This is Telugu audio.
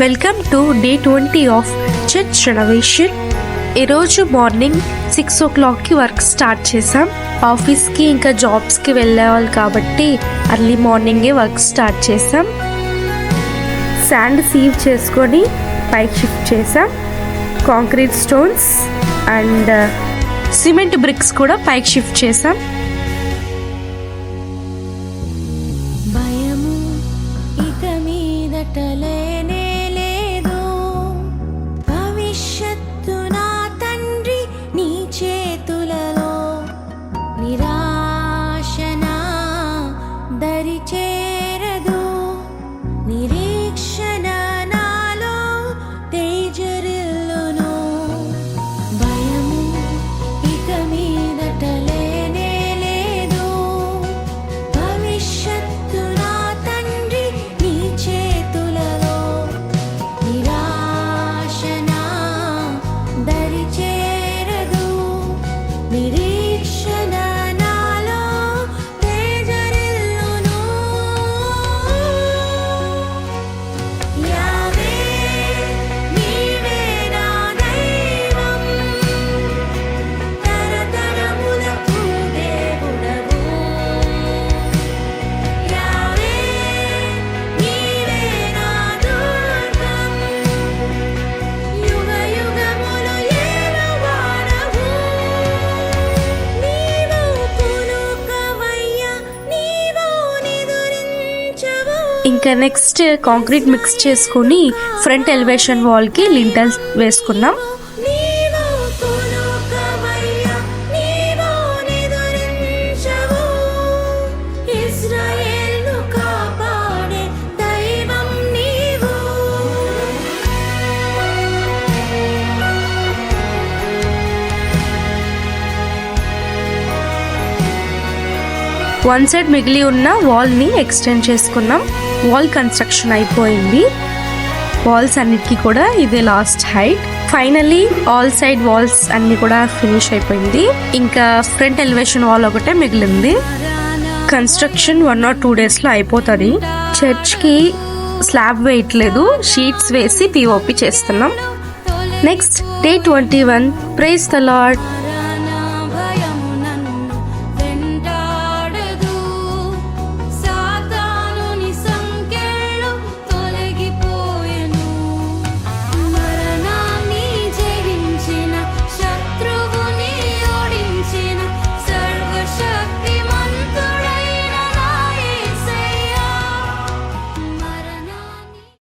Welcome to day 20 of church renovation. ఈరోజు మార్నింగ్ 6 o'clockకి వర్క్ స్టార్ట్ చేసాం. ఆఫీస్కి ఇంకా జాబ్స్కి వెళ్ళేవాళ్ళు కాబట్టి అర్లీ మార్నింగే వర్క్ స్టార్ట్ చేసాం. శాండ్ సీవ్ చేసుకొని పైకి షిఫ్ట్ చేసాం. Concrete stones and cement bricks కూడా పైకి షిఫ్ట్ చేసాం. ఇంకా నెక్స్ట్ కాంక్రీట్ మిక్స్ చేసుకుని ఫ్రంట్ ఎలివేషన్ వాల్కి లింటల్స్ వేసుకున్నాం. వన్ సైడ్ మిగిలి ఉన్న వాల్ని ఎక్స్టెండ్ చేసుకున్నాం. వాల్ కన్స్ట్రక్షన్ అయిపోయింది. వాల్స్ అన్నిటికీ కూడా ఇదే last height. Finally all side walls అన్ని కూడా ఫినిష్ అయిపోయింది. ఇంకా ఫ్రంట్ ఎలివేషన్ వాల్ ఒకటే మిగిలింది. కన్స్ట్రక్షన్ 1 or 2 daysలో అయిపోతుంది. చర్చ్కి స్లాబ్ వేయట్లేదు, షీట్స్ వేసి పిఓపి చేస్తున్నాం. Next day 21. Praise the lord.